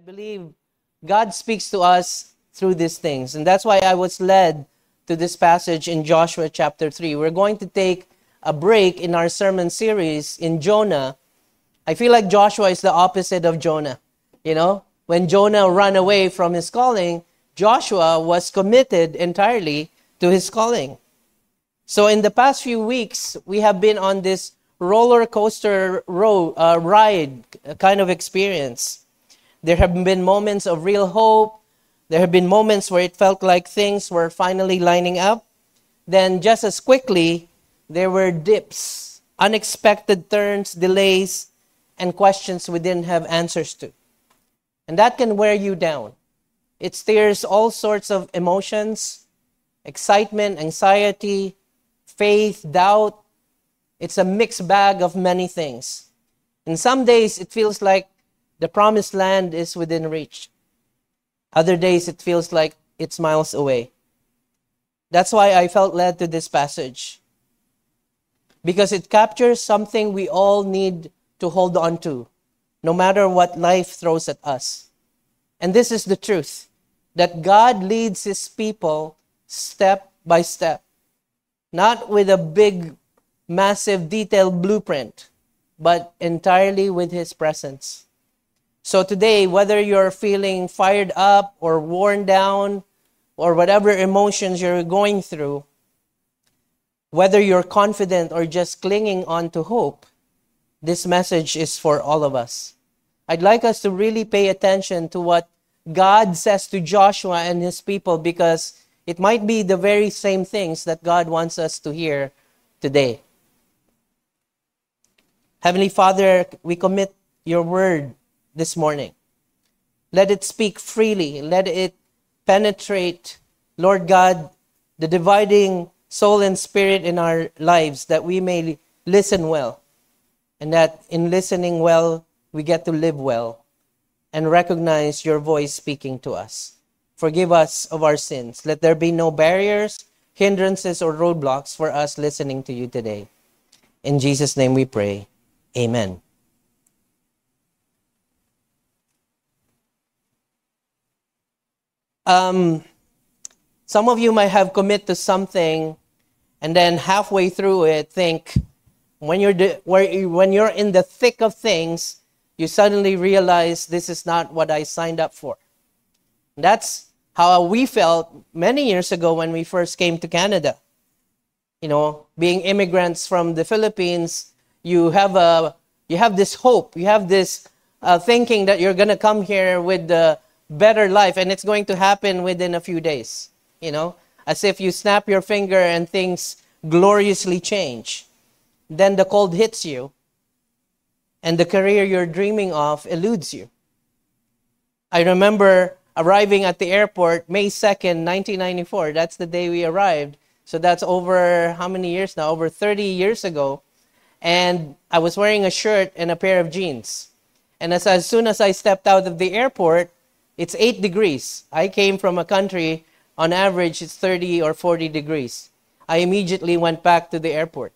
believe God speaks to us through these things. And that's why I was led to this passage in Joshua chapter 3. We're going to take a break in our sermon series in Jonah. I feel like Joshua is the opposite of Jonah. You know, when Jonah ran away from his calling, Joshua was committed entirely to his calling. So in the past few weeks, we have been on this roller coaster ride kind of experience. There have been moments of real hope. There have been moments where it felt like things were finally lining up. Then just as quickly, there were dips, unexpected turns, delays, and questions we didn't have answers to. And that can wear you down. It stirs all sorts of emotions, excitement, anxiety, faith, doubt. It's a mixed bag of many things. And some days it feels like the promised land is within reach. Other days it feels like it's miles away. That's why I felt led to this passage. Because it captures something we all need to hold on to, no matter what life throws at us. And this is the truth, that God leads His people step by step. Not with a big, massive, detailed blueprint, but entirely with His presence. So today, whether you're feeling fired up or worn down or whatever emotions you're going through, whether you're confident or just clinging on to hope, this message is for all of us. I'd like us to really pay attention to what God says to Joshua and his people, because it might be the very same things that God wants us to hear today. Heavenly Father, we commit your word this morning. Let it speak freely. Let it penetrate, Lord God, the dividing soul and spirit in our lives, that we may listen well. And that in listening well, we get to live well and recognize your voice speaking to us. Forgive us of our sins. Let there be no barriers, hindrances, or roadblocks for us listening to you today. In Jesus' name we pray. Amen. Some of you might have committed to something and then halfway through it think, when you're in the thick of things, you suddenly realize this is not what I signed up for. That's how we felt many years ago when we first came to Canada. You know, being immigrants from the Philippines, you have this hope, you have this thinking that you're going to come here with the better life and it's going to happen within a few days. You know, as if you snap your finger and things gloriously change. Then the cold hits you and the career you're dreaming of eludes you. I remember arriving at the airport May 2nd, 1994. That's the day we arrived. So that's over how many years now? Over 30 years ago. And I was wearing a shirt and a pair of jeans. And as soon as I stepped out of the airport, it's 8 degrees. I came from a country, on average, it's 30 or 40 degrees. I immediately went back to the airport.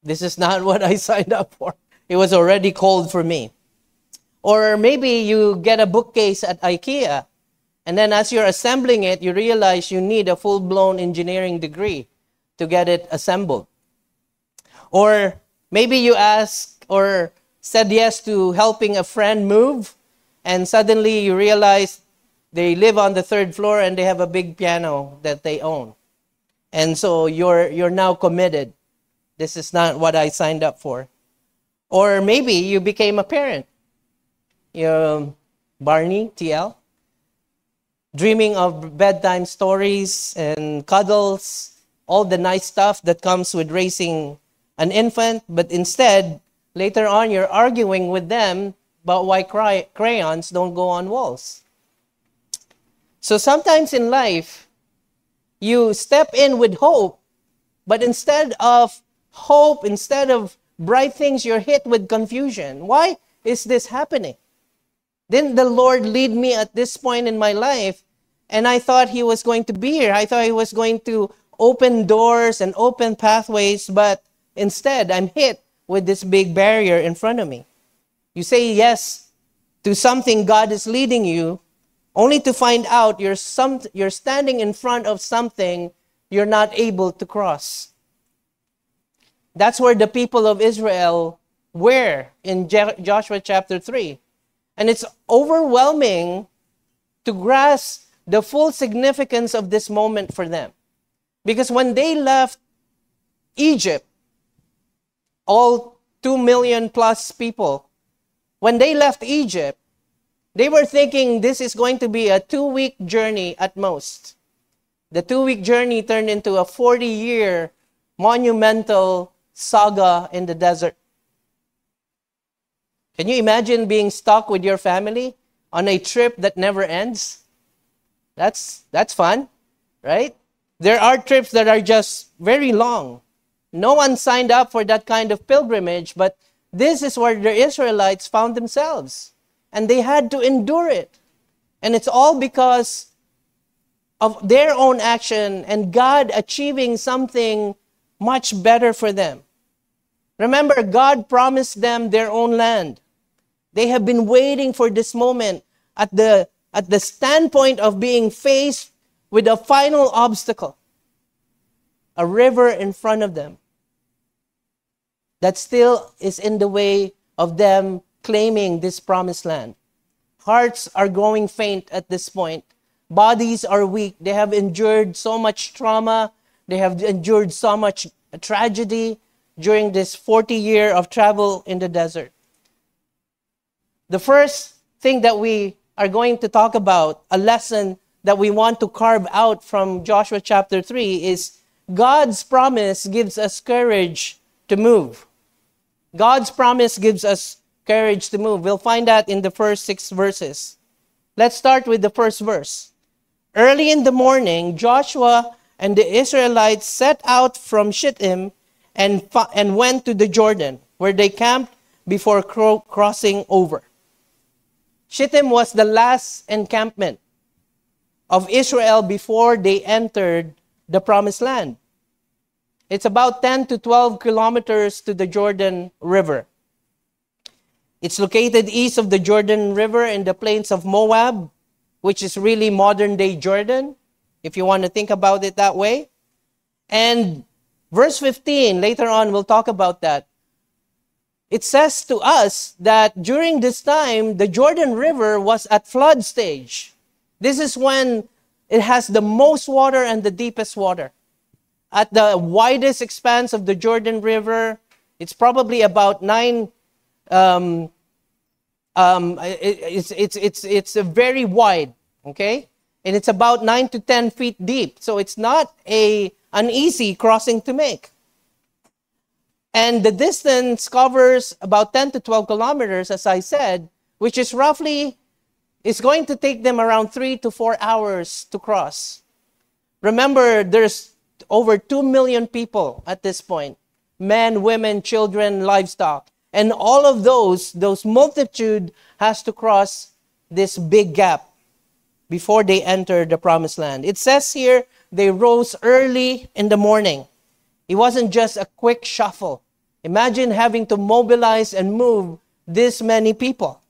This is not what I signed up for. It was already cold for me. Or maybe you get a bookcase at IKEA, and then as you're assembling it, you realize you need a full-blown engineering degree to get it assembled. Or maybe you asked or said yes to helping a friend move, and suddenly you realize they live on the 3rd floor and they have a big piano that they own. And so you're now committed. This is not what I signed up for. Or maybe you became a parent. You're Barney, TL, dreaming of bedtime stories and cuddles, all the nice stuff that comes with raising an infant, but instead, later on, you're arguing with them about why crayons don't go on walls. So sometimes in life, you step in with hope, but instead of hope, instead of bright things, you're hit with confusion. Why is this happening? Didn't the Lord lead me at this point in my life? And I thought He was going to be here. I thought He was going to open doors and open pathways, but instead I'm hit with this big barrier in front of me. You say yes to something God is leading you, only to find out you're standing in front of something you're not able to cross. That's where the people of Israel were in Joshua chapter 3. And it's overwhelming to grasp the full significance of this moment for them. Because when they left Egypt, all 2 million plus people, when they left Egypt, they were thinking this is going to be a 2-week journey at most. The 2-week journey turned into a 40-year monumental saga in the desert. Can you imagine being stuck with your family on a trip that never ends? That's fun, right? There are trips that are just very long. No one signed up for that kind of pilgrimage, but this is where the Israelites found themselves. And they had to endure it. And it's all because of their own action and God achieving something much better for them. Remember, God promised them their own land. They have been waiting for this moment at the standpoint of being faced with a final obstacle. A river in front of them that still is in the way of them claiming this promised land. Hearts are growing faint at this point. Bodies are weak. They have endured so much trauma. They have endured so much tragedy during this 40 year of travel in the desert. The first thing that we are going to talk about, a lesson that we want to carve out from Joshua chapter 3, is God's promise gives us courage to move. God's promise gives us courage to move. We'll find that in the first 6 verses. Let's start with the first verse. Early in the morning, Joshua and the Israelites set out from Shittim and went to the Jordan, where they camped before crossing over. Shittim was the last encampment of Israel before they entered the Promised Land. It's about 10 to 12 kilometers to the Jordan River. It's located east of the Jordan River in the plains of Moab, which is really modern-day Jordan, if you want to think about it that way. And verse 15, later on we'll talk about that. It says to us that during this time, the Jordan River was at flood stage. This is when it has the most water and the deepest water. At the widest expanse of the Jordan River, it's probably about it's very wide, okay? And it's about 9 to 10 feet deep. So it's not an easy crossing to make. And the distance covers about 10 to 12 kilometers, as I said, which is roughly, it's going to take them around 3 to 4 hours to cross. Remember, there's over 2 million people at this point. Men, women, children, livestock. And all of those multitude has to cross this big gap before they enter the Promised Land. It says here, they rose early in the morning. It wasn't just a quick shuffle. Imagine having to mobilize and move this many people.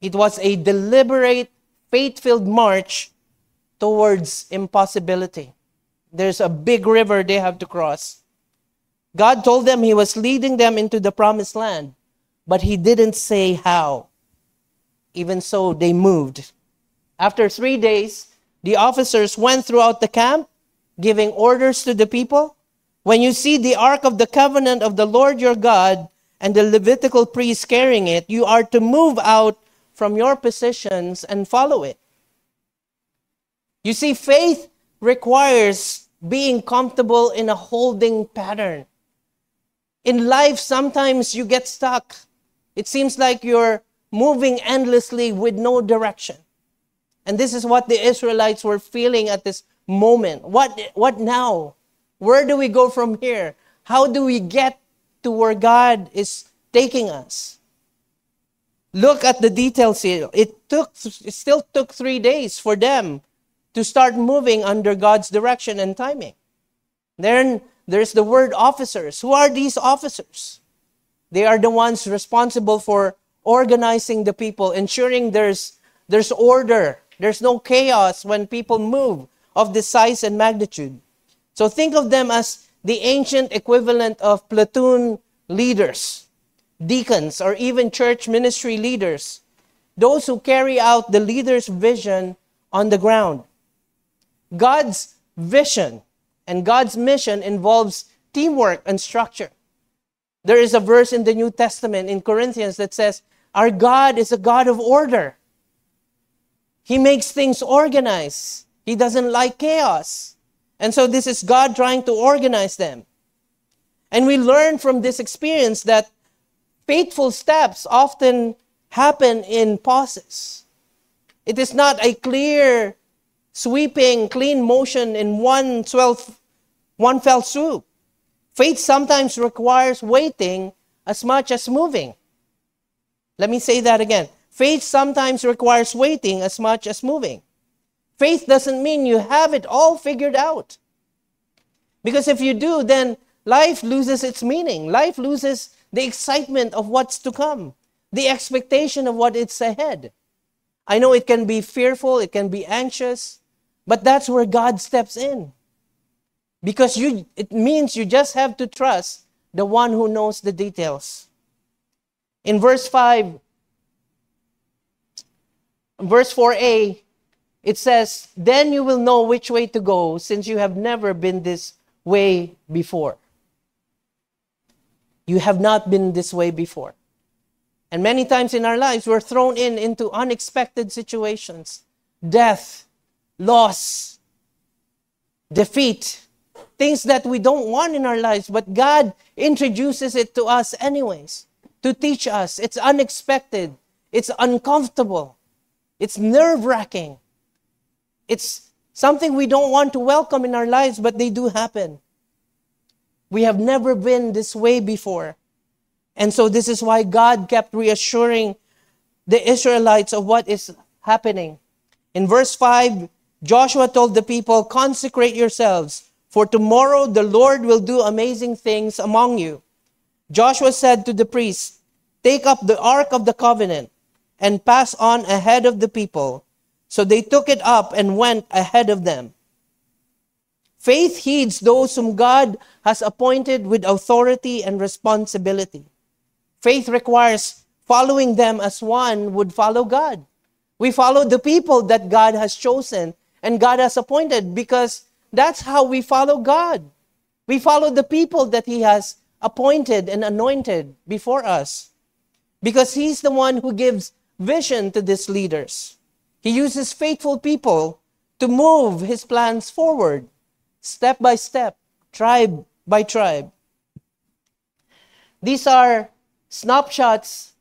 It was a deliberate, faith-filled march towards impossibility. There's a big river they have to cross. God told them He was leading them into the Promised Land, but He didn't say how. Even so, they moved. After 3 days, the officers went throughout the camp, giving orders to the people. When you see the Ark of the Covenant of the Lord your God and the Levitical priests carrying it, you are to move out from your positions and follow it. You see, faith requires being comfortable in a holding pattern. In life, sometimes you get stuck. It seems like you're moving endlessly with no direction. And this is what the Israelites were feeling at this moment. What now? Where do we go from here? How do we get to where God is taking us? Look at the details here. It still took 3 days for them to start moving under God's direction and timing. Then there's the word officers. Who are these officers? They are the ones responsible for organizing the people, ensuring there's order, there's no chaos when people move of this size and magnitude. So think of them as the ancient equivalent of platoon leaders, deacons, or even church ministry leaders, those who carry out the leader's vision on the ground. God's vision and God's mission involves teamwork and structure. There is a verse in the New Testament in Corinthians that says, our God is a God of order. He makes things organized. He doesn't like chaos. And so this is God trying to organize them. And we learn from this experience that faithful steps often happen in pauses. It is not a clear, sweeping, clean motion in one fell swoop. Faith sometimes requires waiting as much as moving. Let me say that again. Faith sometimes requires waiting as much as moving. Faith doesn't mean you have it all figured out. Because if you do, then life loses its meaning. Life loses the excitement of what's to come, the expectation of what is ahead. I know it can be fearful, it can be anxious, but that's where God steps in. Because it means you just have to trust the one who knows the details. In verse 4a, it says, then you will know which way to go, since you have never been this way before. You have not been this way before. And many times in our lives, we're thrown into unexpected situations. Death, loss, defeat, things that we don't want in our lives, but God introduces it to us anyways, to teach us. It's unexpected. It's uncomfortable. It's nerve-wracking. It's something we don't want to welcome in our lives, but they do happen. We have never been this way before. And so this is why God kept reassuring the Israelites of what is happening. In verse 5, Joshua told the people, consecrate yourselves, for tomorrow the Lord will do amazing things among you. Joshua said to the priests, take up the Ark of the Covenant and pass on ahead of the people. So they took it up and went ahead of them. Faith heeds those whom God has appointed with authority and responsibility. Faith requires following them as one would follow God. We follow the people that God has chosen and God has appointed because that's how we follow God. We follow the people that He has appointed and anointed before us because He's the one who gives vision to these leaders. He uses faithful people to move His plans forward, step by step, tribe by tribe. These are snapshots.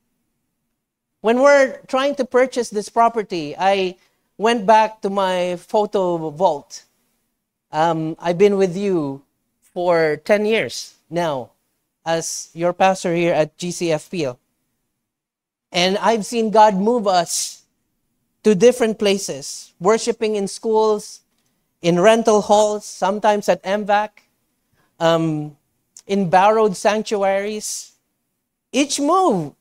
When we're trying to purchase this property, I went back to my photo vault. I've been with you for 10 years now as your pastor here at GCFPL. And I've seen God move us to different places, worshiping in schools, in rental halls, sometimes at MVAC, in borrowed sanctuaries. Each move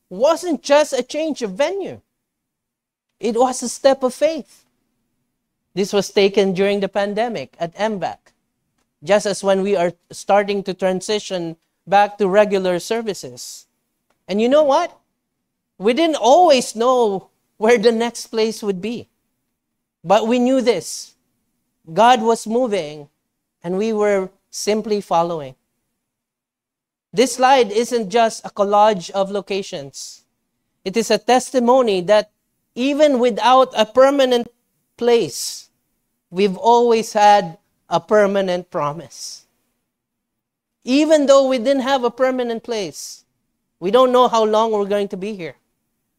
wasn't just a change of venue. It was a step of faith. This was taken during the pandemic at MVAC, just as when we are starting to transition back to regular services. And you know what? We didn't always know where the next place would be. But we knew this. God was moving, and we were simply following. This slide isn't just a collage of locations. It is a testimony that even without a permanent place, we've always had a permanent promise. Even though we didn't have a permanent place, we don't know how long we're going to be here,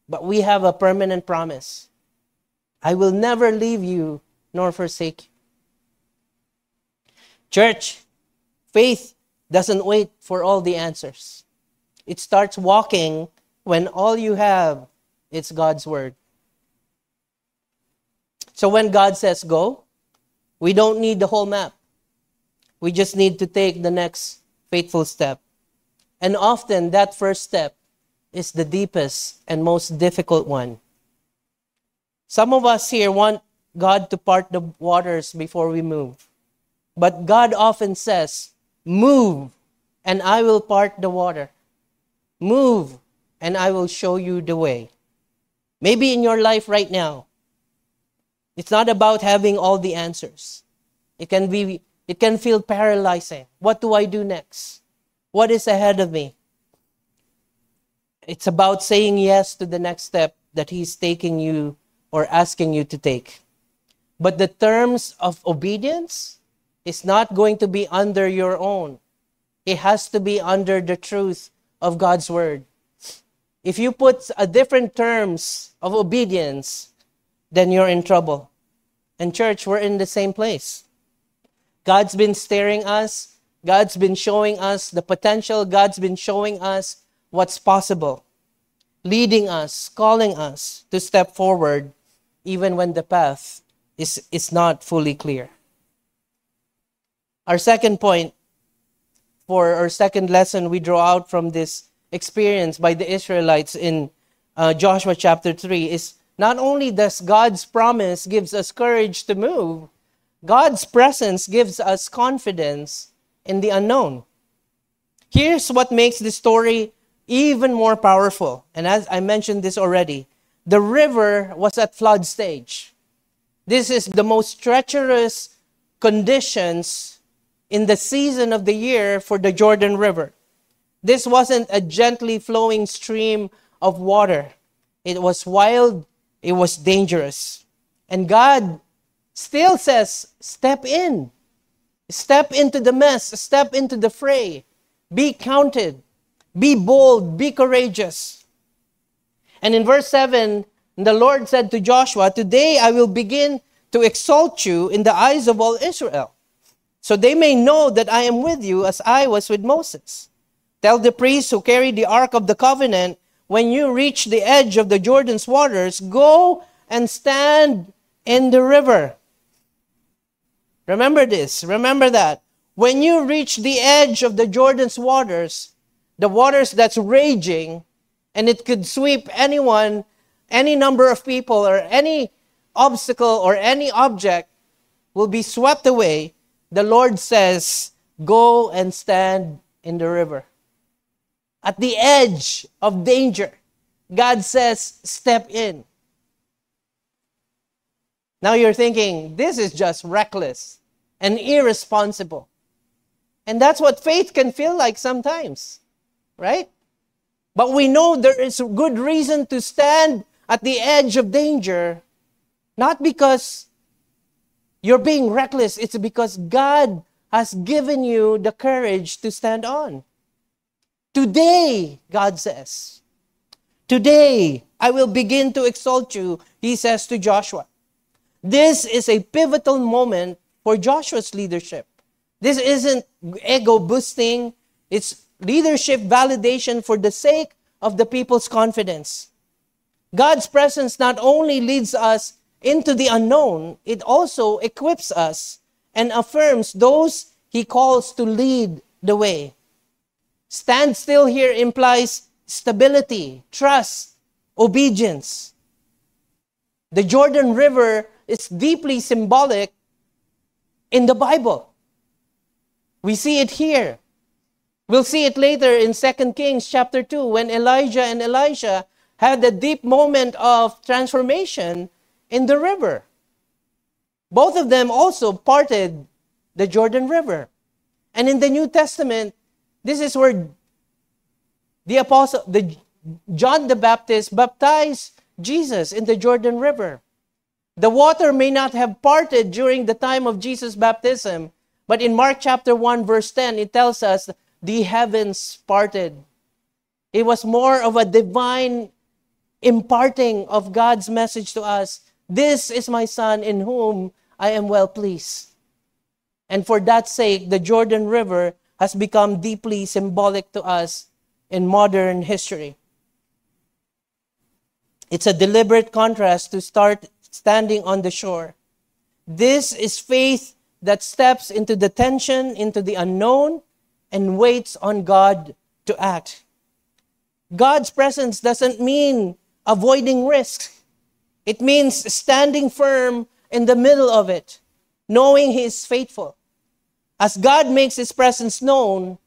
but we have a permanent promise. I will never leave you nor forsake you. Church, faith doesn't wait for all the answers. It starts walking when all you have is God's word. So when God says go, we don't need the whole map. We just need to take the next faithful step. And often that first step is the deepest and most difficult one. Some of us here want God to part the waters before we move. But God often says, move, and I will part the water. Move, and I will show you the way. Maybe in your life right now, it's not about having all the answers. It can feel paralyzing. What do I do next? What is ahead of me? It's about saying yes to the next step that He's taking you or asking you to take. But the terms of obedience is not going to be under your own. It has to be under the truth of God's Word. If you put a different terms of obedience, then you're in trouble. And church, we're in the same place. God's been steering us. God's been showing us the potential. God's been showing us what's possible. Leading us, calling us to step forward even when the path is not fully clear. Our second point, for our second lesson we draw out from this experience by the Israelites in Joshua chapter 3 is not only does God's promise gives us courage to move, God's presence gives us confidence in the unknown. Here's what makes the story even more powerful. And as I mentioned this already, the river was at flood stage. This is the most treacherous conditions in the season of the year for the Jordan River. This wasn't a gently flowing stream of water. It was wild, it was dangerous. And God still says, step in. Step into the mess, step into the fray. Be counted, be bold, be courageous. And in verse 7, the Lord said to Joshua, today I will begin to exalt you in the eyes of all Israel, so they may know that I am with you as I was with Moses. Tell the priests who carry the Ark of the Covenant, when you reach the edge of the Jordan's waters, go and stand in the river. Remember this, remember that. When you reach the edge of the Jordan's waters, the waters that's raging, and it could sweep anyone, any number of people, or any obstacle or any object will be swept away. The Lord says, go and stand in the river. At the edge of danger, God says, step in. Now you're thinking, this is just reckless and irresponsible. And that's what faith can feel like sometimes, right? But we know there is a good reason to stand at the edge of danger, not because you're being reckless, it's because God has given you the courage to stand on. Today, God says, today I will begin to exalt you, He says to Joshua. This is a pivotal moment for Joshua's leadership. This isn't ego boosting, it's leadership validation for the sake of the people's confidence. God's presence not only leads us into the unknown, it also equips us and affirms those He calls to lead the way. Stand still here implies stability, trust, obedience. The Jordan River is deeply symbolic in the Bible. We see it here. We'll see it later in 2 Kings chapter 2 when Elijah and Elisha had a deep moment of transformation in the river. Both of them also parted the Jordan River. And in the New Testament, this is where John the Baptist baptized Jesus in the Jordan River. The water may not have parted during the time of Jesus' baptism, but in Mark chapter 1 verse 10, it tells us the heavens parted. It was more of a divine imparting of God's message to us. This is my Son in whom I am well pleased. And for that sake, the Jordan River has become deeply symbolic to us in modern history. It's a deliberate contrast to start standing on the shore. This is faith that steps into the tension, into the unknown, and waits on God to act. God's presence doesn't mean avoiding risk. It means standing firm in the middle of it, knowing He is faithful. As God makes His presence known,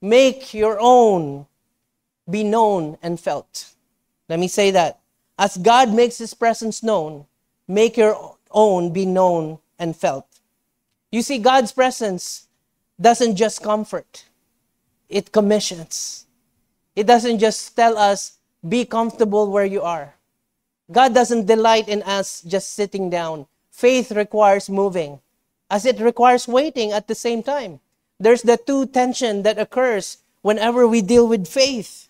make your own be known and felt. Let me say that. As God makes His presence known, make your own be known and felt. You see, God's presence doesn't just comfort. It commissions. It doesn't just tell us, be comfortable where you are. God doesn't delight in us just sitting down. Faith requires moving, as it requires waiting at the same time. There's the two tension that occurs whenever we deal with faith.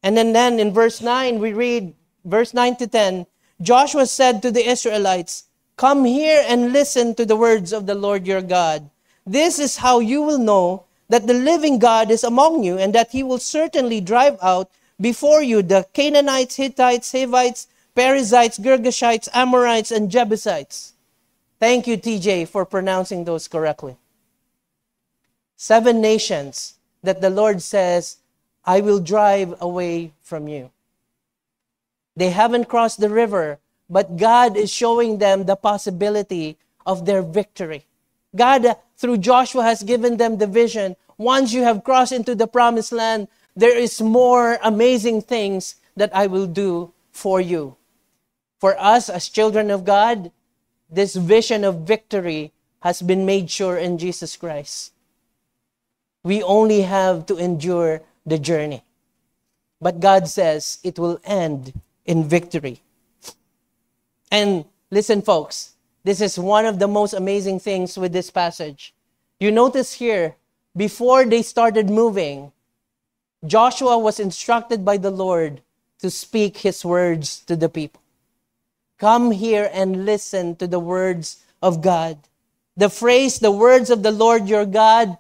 And then in verse 9, we read, verse 9 to 10, Joshua said to the Israelites, come here and listen to the words of the Lord your God. This is how you will know that the living God is among you, and that He will certainly drive out before you the Canaanites, Hittites, Hivites, Perizzites, Girgashites, Amorites, and Jebusites. Thank you, TJ, for pronouncing those correctly. 7 nations that the Lord says, I will drive away from you. They haven't crossed the river, but God is showing them the possibility of their victory. God, through Joshua, has given them the vision. Once you have crossed into the promised land, there is more amazing things that I will do for you. For us as children of God, this vision of victory has been made sure in Jesus Christ. We only have to endure the journey. But God says it will end in victory. And listen, folks, this is one of the most amazing things with this passage. You notice here, before they started moving, Joshua was instructed by the Lord to speak His words to the people. Come here and listen to the words of God. The phrase, the words of the Lord your God,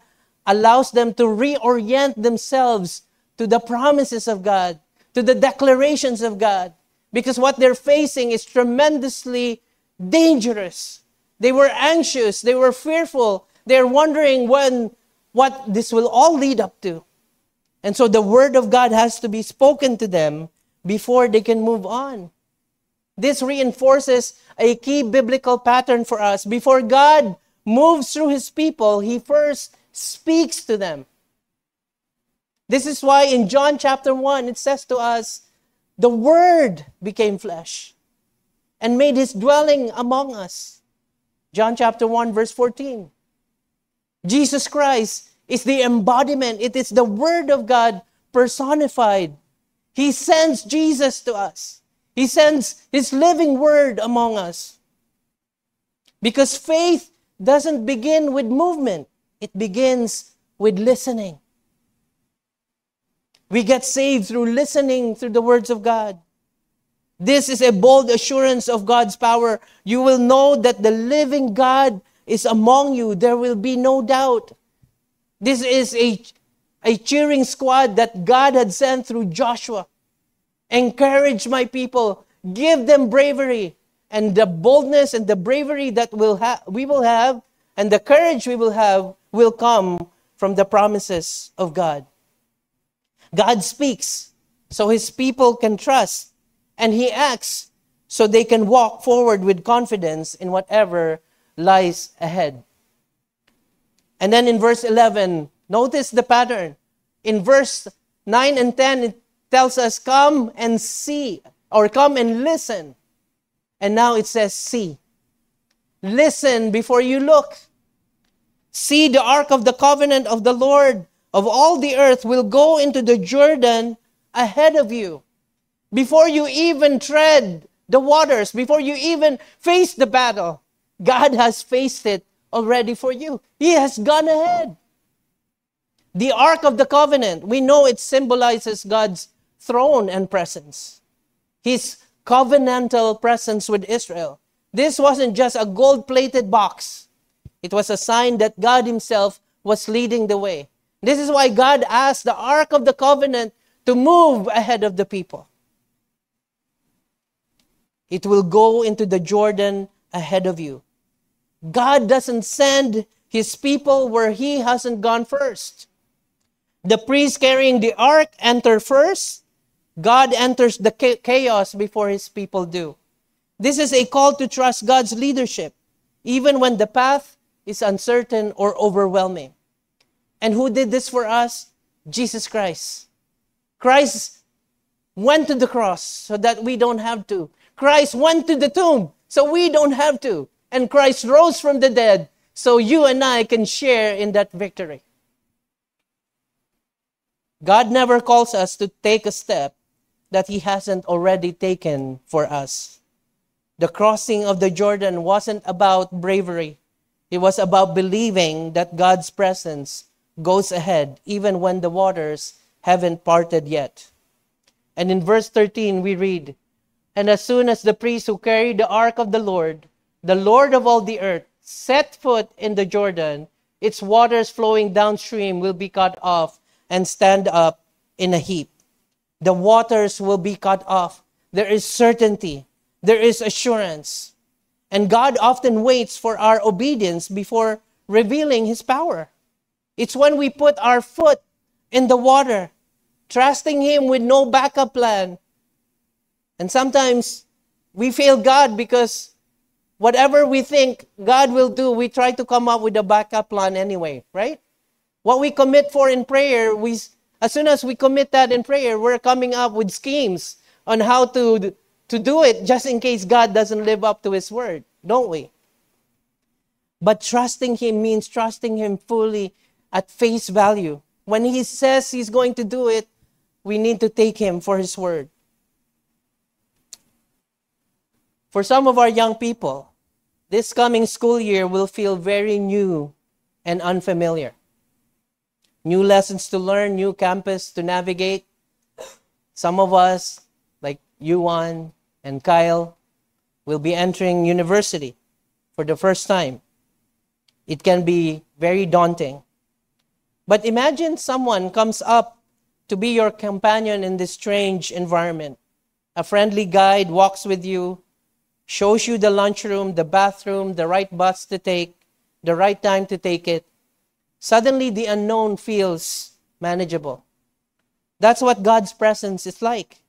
allows them to reorient themselves to the promises of God, to the declarations of God. Because what they're facing is tremendously dangerous. They were anxious, they were fearful, they're wondering what this will all lead up to. And so the word of God has to be spoken to them before they can move on. This reinforces a key biblical pattern for us. Before God moves through His people, He first speaks to them. This is why in John chapter 1, it says to us, the Word became flesh and made His dwelling among us. John chapter 1, verse 14. Jesus Christ is the embodiment. It is the Word of God personified. He sends Jesus to us. He sends His living Word among us. Because faith doesn't begin with movement. It begins with listening. We get saved through listening through the words of God. This is a bold assurance of God's power. You will know that the living God is among you. There will be no doubt. This is a cheering squad that God had sent through Joshua. Encourage my people. Give them bravery. And the boldness and the bravery that we will have, and the courage we will have, will come from the promises of God. God speaks so His people can trust, and He acts so they can walk forward with confidence in whatever lies ahead. And then in verse 11, notice the pattern. In verse 9 and 10, it tells us, come and see, or come and listen. And now it says, see. Listen before you look. See, the ark of the covenant of the Lord of all the earth will go into the Jordan ahead of you. Before you even tread the waters, before you even face the battle, God has faced it already for you. He has gone ahead. The ark of the covenant, we know it symbolizes God's throne and presence. His covenantal presence with Israel. This wasn't just a gold-plated box. It was a sign that God Himself was leading the way. This is why God asked the Ark of the Covenant to move ahead of the people. It will go into the Jordan ahead of you. God doesn't send His people where He hasn't gone first. The priest carrying the ark enter first. God enters the chaos before his people do. This is a call to trust God's leadership, even when the path is uncertain or overwhelming. And who did this for us? Jesus Christ. Christ went to the cross so that we don't have to. Christ went to the tomb so we don't have to. And Christ rose from the dead so you and I can share in that victory. God never calls us to take a step that he hasn't already taken for us. The crossing of the Jordan wasn't about bravery. It was about believing that God's presence goes ahead even when the waters haven't parted yet. And in verse 13 we read, "And as soon as the priests who carried the ark of the Lord of all the earth, set foot in the Jordan, its waters flowing downstream will be cut off and stand up in a heap." The waters will be cut off. There is certainty. There is assurance. And God often waits for our obedience before revealing his power. It's when we put our foot in the water, trusting him with no backup plan. And sometimes we fail God because whatever we think God will do, we try to come up with a backup plan anyway, right? What we commit for in prayer, as soon as we commit that in prayer, we're coming up with schemes on how to do it just in case God doesn't live up to his word, don't we? But trusting him means trusting him fully at face value. When he says he's going to do it, we need to take him for his word. For some of our young people, this coming school year will feel very new and unfamiliar. New lessons to learn, new campus to navigate. Some of us, like Yuan and Kyle, will be entering university for the first time. It can be very daunting. But imagine someone comes up to be your companion in this strange environment. A friendly guide walks with you, shows you the lunchroom, the bathroom, the right bus to take, the right time to take it. Suddenly, the unknown feels manageable. That's what God's presence is like.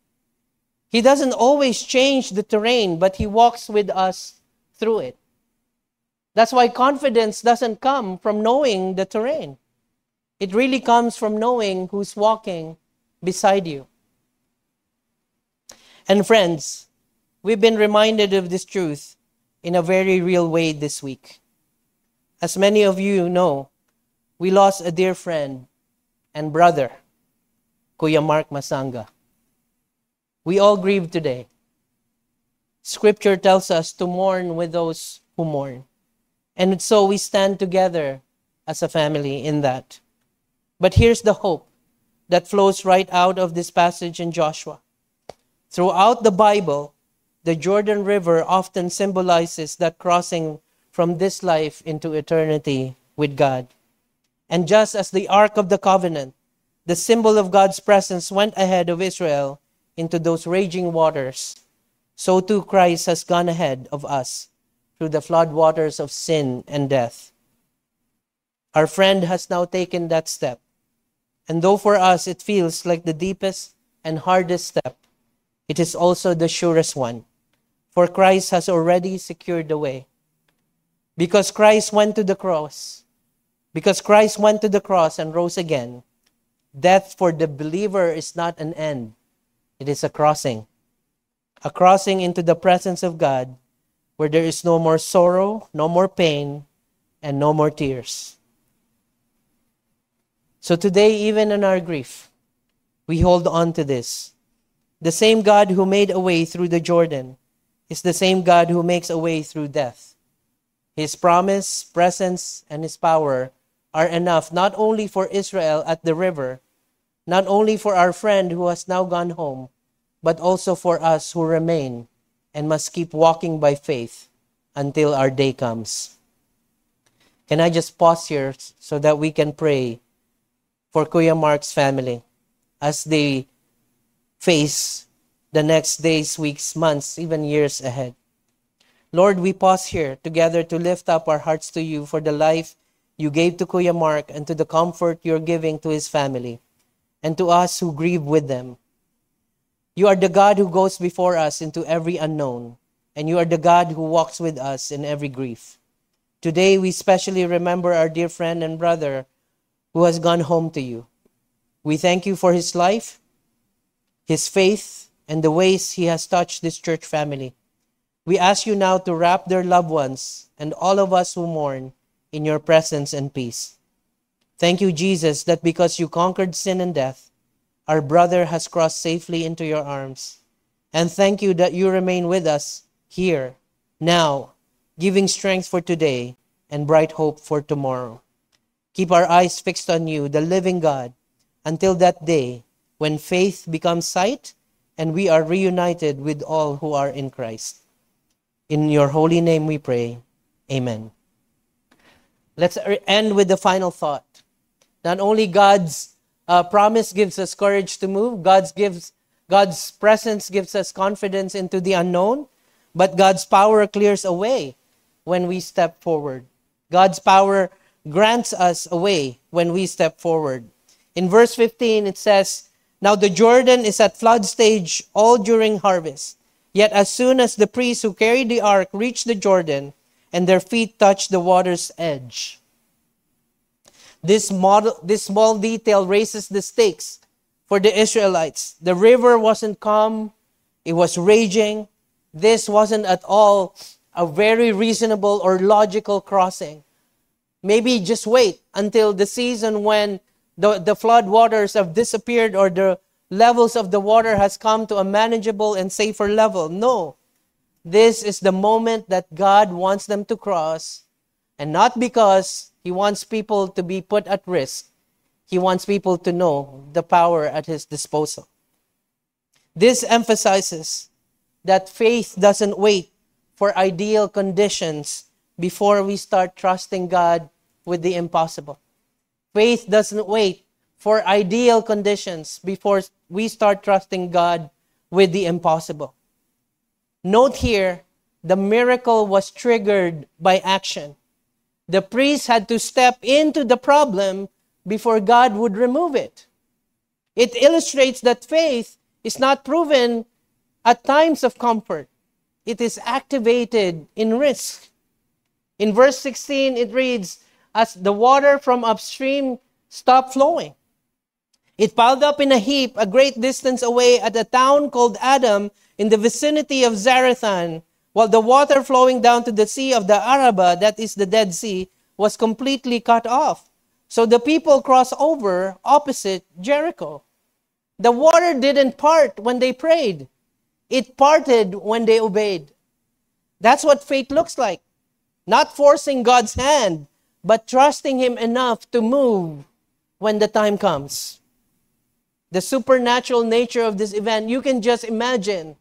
He doesn't always change the terrain, but he walks with us through it. That's why confidence doesn't come from knowing the terrain. It really comes from knowing who's walking beside you. And friends, we've been reminded of this truth in a very real way this week. As many of you know, we lost a dear friend and brother, Kuya Mark Masanga. We all grieve today. Scripture tells us to mourn with those who mourn. And so we stand together as a family in that. But here's the hope that flows right out of this passage in Joshua. Throughout the Bible, the Jordan River often symbolizes that crossing from this life into eternity with God. And just as the Ark of the Covenant, the symbol of God's presence, went ahead of Israel into those raging waters, so too Christ has gone ahead of us through the flood waters of sin and death. Our friend has now taken that step. And though for us it feels like the deepest and hardest step, it is also the surest one. For Christ has already secured the way. Because Christ went to the cross, and rose again, death for the believer is not an end. It is a crossing into the presence of God, where there is no more sorrow, no more pain, and no more tears. So today, even in our grief, we hold on to this. The same God who made a way through the Jordan is the same God who makes a way through death. His promise, presence, and his power are enough not only for Israel at the river, not only for our friend who has now gone home, but also for us who remain and must keep walking by faith until our day comes. Can I just pause here so that we can pray for Kuya Mark's family as they face the next days, weeks, months, even years ahead. Lord, we pause here together to lift up our hearts to you for the life you gave to Kuya Mark and to the comfort you're giving to his family. and to us who grieve with them. You are the God who goes before us into every unknown, and you are the God who walks with us in every grief. Today, we specially remember our dear friend and brother who has gone home to you. We thank you for his life, his faith, and the ways he has touched this church family. We ask you now to wrap their loved ones and all of us who mourn in your presence and peace. Thank you, Jesus, that because you conquered sin and death, our brother has crossed safely into your arms. And thank you that you remain with us here, now, giving strength for today and bright hope for tomorrow. Keep our eyes fixed on you, the living God, until that day when faith becomes sight and we are reunited with all who are in Christ. In your holy name we pray. Amen. Let's end with the final thought. Not only God's promise gives us courage to move, God's presence gives us confidence into the unknown, but God's power clears a way when we step forward. God's power grants us a way when we step forward. In verse 15, it says, "Now the Jordan is at flood stage all during harvest. Yet as soon as the priests who carried the ark reached the Jordan, and their feet touched the water's edge." This small detail raises the stakes for the Israelites. The river wasn't calm, it was raging. This wasn't at all a very reasonable or logical crossing. Maybe just wait until the season when the flood waters have disappeared or the levels of the water has come to a manageable and safer level. No. This is the moment that God wants them to cross, and not because He wants people to be put at risk. He wants people to know the power at His disposal. This emphasizes that faith doesn't wait for ideal conditions before we start trusting God with the impossible. Faith doesn't wait for ideal conditions before we start trusting God with the impossible. Note here, the miracle was triggered by action. The priest had to step into the problem before God would remove it. It illustrates that faith is not proven at times of comfort. It is activated in risk. In verse 16, it reads, "As the water from upstream stopped flowing, it piled up in a heap a great distance away at a town called Adam in the vicinity of Zarethan, while the water flowing down to the sea of the Arabah, that is the Dead Sea, was completely cut off. So the people crossed over opposite Jericho." The water didn't part when they prayed. It parted when they obeyed. That's what faith looks like. Not forcing God's hand, but trusting Him enough to move when the time comes. The supernatural nature of this event, you can just imagine.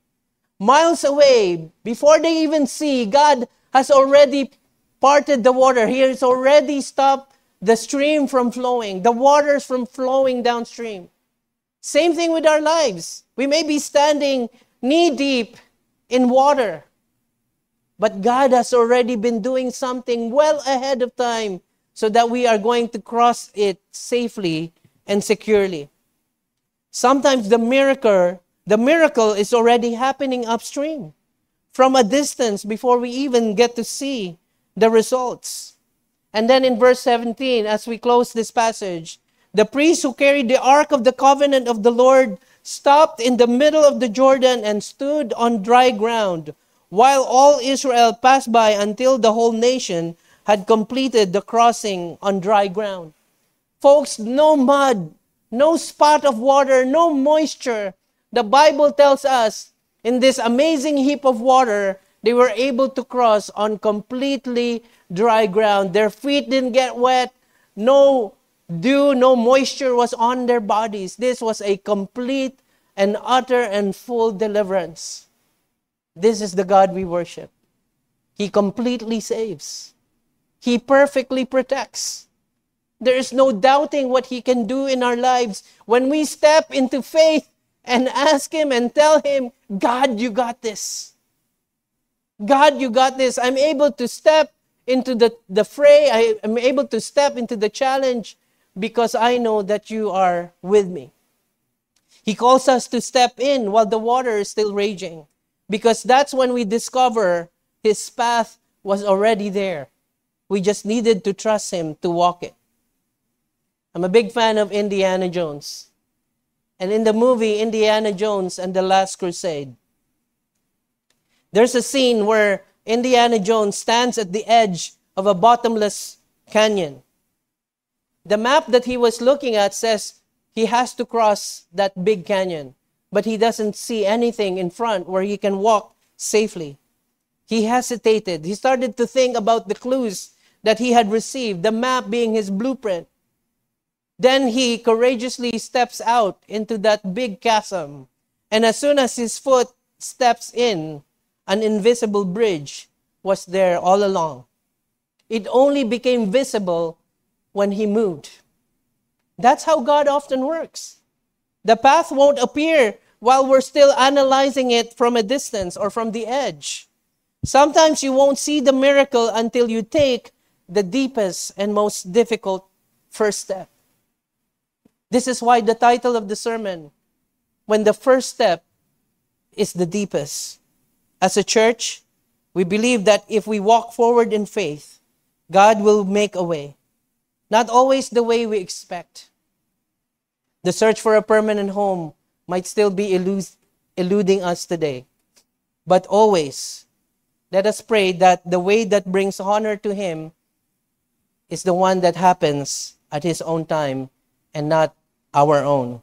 Miles away, before they even see, God has already parted the water. He has already stopped the stream from flowing, the waters from flowing downstream. Same thing with our lives. We may be standing knee-deep in water, but God has already been doing something well ahead of time so that we are going to cross it safely and securely. Sometimes the miracle is already happening upstream, from a distance before we even get to see the results. And then in verse 17, as we close this passage, the priests who carried the ark of the covenant of the Lord stopped in the middle of the Jordan and stood on dry ground, while all Israel passed by until the whole nation had completed the crossing on dry ground. Folks, no mud, no spot of water, no moisture. The Bible tells us in this amazing heap of water, they were able to cross on completely dry ground. Their feet didn't get wet. No dew, no moisture was on their bodies. This was a complete and utter and full deliverance. This is the God we worship. He completely saves. He perfectly protects. There is no doubting what He can do in our lives when we step into faith and ask Him and tell Him, God, you got this. God, you got this. I'm able to step into the fray. I am able to step into the challenge because I know that you are with me. He calls us to step in while the water is still raging, because that's when we discover His path was already there. We just needed to trust Him to walk it. I'm a big fan of Indiana Jones. And in the movie Indiana Jones and the Last Crusade, there's a scene where Indiana Jones stands at the edge of a bottomless canyon. The map that he was looking at says he has to cross that big canyon, but he doesn't see anything in front where he can walk safely. He hesitated. He started to think about the clues that he had received, the map being his blueprint. Then he courageously steps out into that big chasm. And as soon as his foot steps in, an invisible bridge was there all along. It only became visible when he moved. That's how God often works. The path won't appear while we're still analyzing it from a distance or from the edge. Sometimes you won't see the miracle until you take the deepest and most difficult first step. This is why the title of the sermon, when the first step is the deepest. As a church, we believe that if we walk forward in faith, God will make a way. Not always the way we expect. The search for a permanent home might still be eluding us today. But always, let us pray that the way that brings honor to Him is the one that happens at His own time and not our own.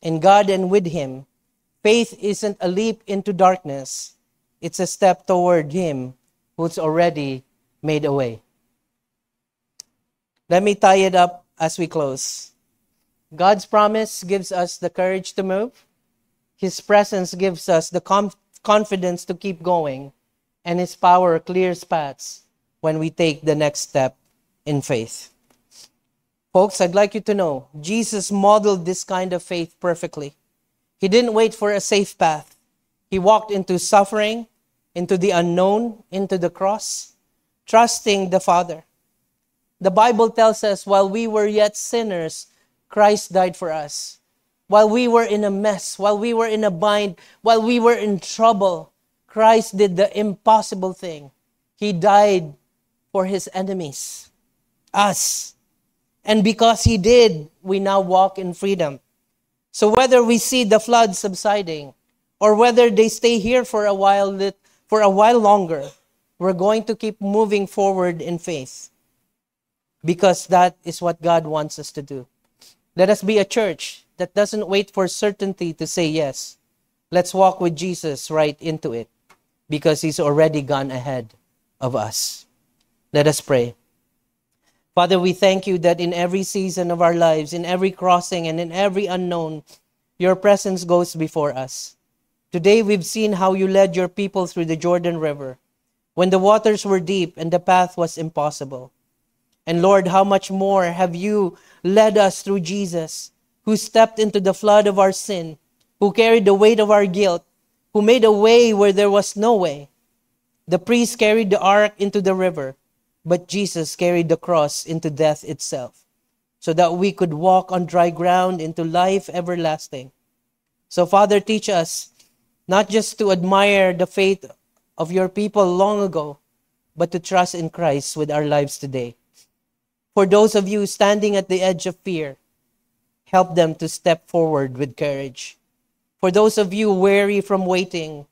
In God and with Him, faith isn't a leap into darkness. It's a step toward Him who's already made a way. Let me tie it up as we close. God's promise gives us the courage to move. His presence gives us the confidence to keep going. And His power clears paths when we take the next step in faith. Folks, I'd like you to know, Jesus modeled this kind of faith perfectly. He didn't wait for a safe path. He walked into suffering, into the unknown, into the cross, trusting the Father. The Bible tells us while we were yet sinners, Christ died for us. While we were in a mess, while we were in a bind, while we were in trouble, Christ did the impossible thing. He died for His enemies, us. And because He did, we now walk in freedom. So whether we see the flood subsiding or whether they stay here for a while longer, we're going to keep moving forward in faith, because that is what God wants us to do. Let us be a church that doesn't wait for certainty to say yes. Let's walk with Jesus right into it, because He's already gone ahead of us. Let us pray. Father, we thank You that in every season of our lives, in every crossing and in every unknown, Your presence goes before us. Today we've seen how You led Your people through the Jordan River, when the waters were deep and the path was impossible. And Lord, how much more have You led us through Jesus, who stepped into the flood of our sin, who carried the weight of our guilt, who made a way where there was no way. The priest carried the ark into the river, but Jesus carried the cross into death itself, so that we could walk on dry ground into life everlasting. So Father, teach us not just to admire the faith of Your people long ago, but to trust in Christ with our lives today. For those of you standing at the edge of fear, help them to step forward with courage. For those of you weary from waiting,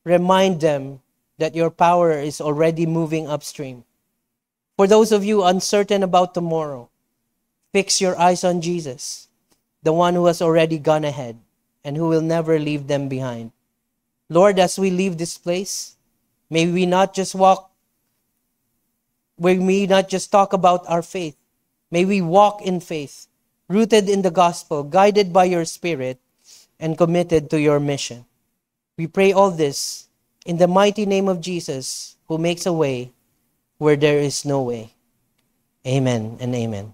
remind them that Your power is already moving upstream. For those of you uncertain about tomorrow, fix your eyes on Jesus, the one who has already gone ahead and who will never leave them behind. Lord, as we leave this place, may we not just talk about our faith. May we walk in faith, rooted in the gospel, guided by Your Spirit, and committed to Your mission. We pray all this in the mighty name of Jesus, who makes a way where there is no way. Amen and amen.